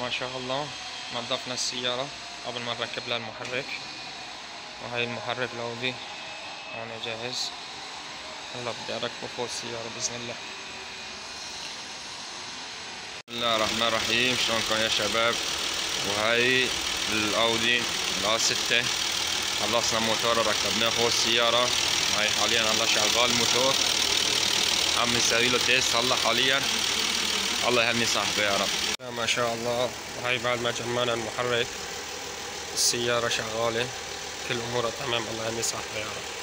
ما شاء الله نظفنا السيارة قبل ما نركب لها المحرك، وهي المحرك الأودي هون جاهز. هلا بدي أركبه فوق السيارة بإذن الله. بسم الله الرحمن الرحيم. شلونكم يا شباب؟ وهي الأودي A6 خلصنا موتور ركبناه فوق السيارة. هاي حاليا هلا شغال الموتور، عم نسوي له تيست هلا حاليا. الله يهني صاحبه يا رب. ما شاء الله. وهي بعد ما جمعنا المحرك السيارة شغالة، كل أمورها تمام. الله يهني صاحبه يا رب.